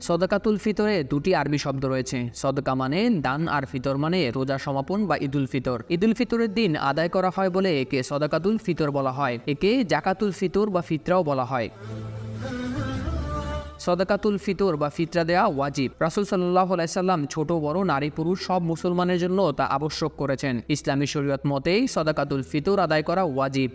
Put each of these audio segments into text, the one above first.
সদকাতুল ফিতরে দুটি আরবি শব্দ রয়েছে। সদকা মানে দান আর ফিতর মানে রোজা সমাপন বা ঈদুল ফিতর। ঈদুল ফিতরের দিন আদায় করা হয় বলে একে সদকাতুল ফিতর বলা হয়। একে জাকাতুল ফিতর বা ফিতরাও বলা হয়। সদকাতুল ফিতর বা ফিতরা দেয়া ওয়াজিব। রাসূল সাল্লাল্লাহু আলাইহি সাল্লাম ছোট বড় নারী পুরুষ সব মুসলমানের জন্য তা আবশ্যক করেছেন। ইসলামী শরীয়ত মতেই সদকাতুল ফিতর আদায় করা ওয়াজিব।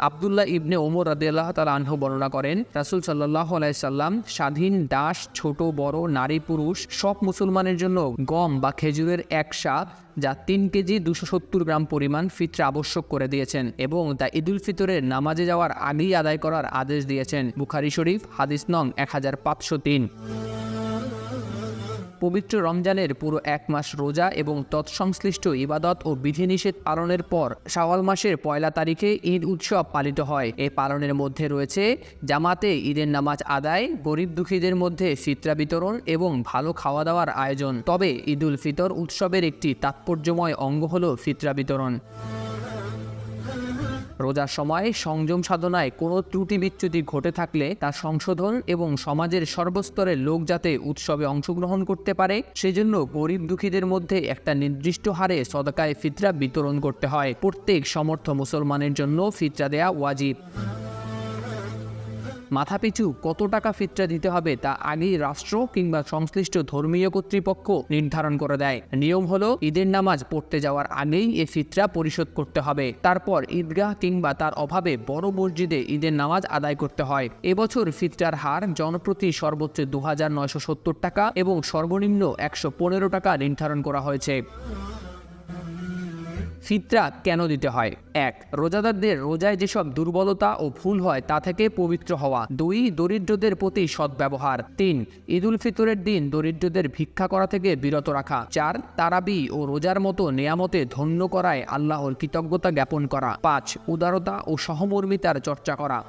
আব্দুল্লাহ ইবনে ওমর রাদিয়াল্লাহু তাআলা আনহু বর্ণনা করেন, রাসূল সাল্লাল্লাহু আলাইহি সাল্লাম স্বাধীন দাস ছোট বড় নারী পুরুষ সব মুসলমানের জন্য গম বা খেজুরের এক সা যা 3 কেজি 270 গ্রাম পরিমাণ ফিতরা আবশ্যক করে দিয়েছেন এবং তা ঈদুল ফিতরের নামাজে যাওয়ার আগেই আদায় করার আদেশ দিয়েছেন। বুখারী শরীফ হাদিস নং 1503। পবিত্র রমজানের পুরো এক মাস রোজা এবং তৎসংশ্লিষ্ট ইবাদত ও বিধিনিষেধ পালনের পর শাওয়াল মাসের 1 তারিখে ঈদ উৎসব পালিত হয়। এই পালনের মধ্যে রয়েছে জামাতে ঈদের নামাজ আদায়, গরিব দুঃখীদের মধ্যে ফিতরা বিতরণ এবং ভালো খাওয়া দাওয়ার আয়োজন। তবে ঈদুল ফিতর উৎসবের একটি তাৎপর্যময় অঙ্গ হল ফিতরা বিতরণ। রোজার সময় সংযম সাধনায় কোনো ত্রুটি বিচ্যুতি ঘটে থাকলে তা সংশোধন এবং সমাজের সর্বস্তরের লোক যাতে উৎসবে অংশগ্রহণ করতে পারে সেজন্য গরিব দুঃখীদের মধ্যে একটা নির্দিষ্ট হারে সদকায়ে ফিতরা বিতরণ করতে হয়। প্রত্যেক সমর্থ মুসলমানের জন্য ফিতরা দেয়া ওয়াজিব। মাথাপিছু কত টাকা ফিতরা দিতে হবে তা আগেই রাষ্ট্র কিংবা সংশ্লিষ্ট ধর্মীয় কর্তৃপক্ষ নির্ধারণ করে দেয়। নিয়ম হলো ঈদের নামাজ পড়তে যাওয়ার আগেই এ ফিতরা পরিশোধ করতে হবে। তারপর ঈদগাহ কিংবা তার অভাবে বড় মসজিদে ঈদের নামাজ আদায় করতে হয়। এবছর ফিতরার হার জনপ্রতি সর্বোচ্চ 2970 টাকা এবং সর্বনিম্ন 115 টাকা নির্ধারণ করা হয়েছে। ফিতরা কেন দিতে হয়? 1. রোজাদারদের রোজায় যেসব দুর্বলতা ও ভুল হয় তা থেকে পবিত্র হওয়া। 2. দরিদ্রদের প্রতি সদ্ব্যবহার। 3. ঈদুল ফিতরের দিন দরিদ্রদের ভিক্ষা করা থেকে বিরত রাখা। 4. তারাবি ও রোজার মতো নেয়ামতে ধন্য করায় আল্লাহর কৃতজ্ঞতা জ্ঞাপন করা। 5. উদারতা ও সহমর্মিতার চর্চা করা।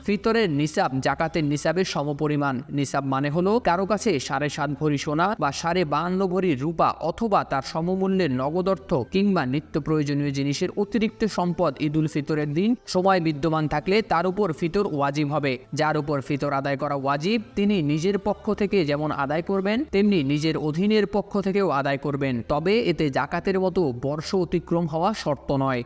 ফিতরের নিসাব জাকাতের নিসাবের সমপরিমাণ। নিসাব মানে হলো কারো কাছে 7.5 ভরি সোনা বা 52.5 ভরি রূপা অথবা তার সমমূল্যের নগদ অর্থ কিংবা নিত্য প্রয়োজনীয় জিনিসের অতিরিক্ত সম্পদ ঈদুল ফিতরের দিন সময় বিদ্যমান থাকলে তার উপর ফিতর ওয়াজিব হবে। যার উপর ফিতর আদায় করা ওয়াজিব তিনি নিজের পক্ষ থেকে যেমন আদায় করবেন তেমনি নিজের অধীনের পক্ষ থেকেও আদায় করবেন। তবে এতে জাকাতের মতো বর্ষ অতিক্রম হওয়া শর্ত নয়।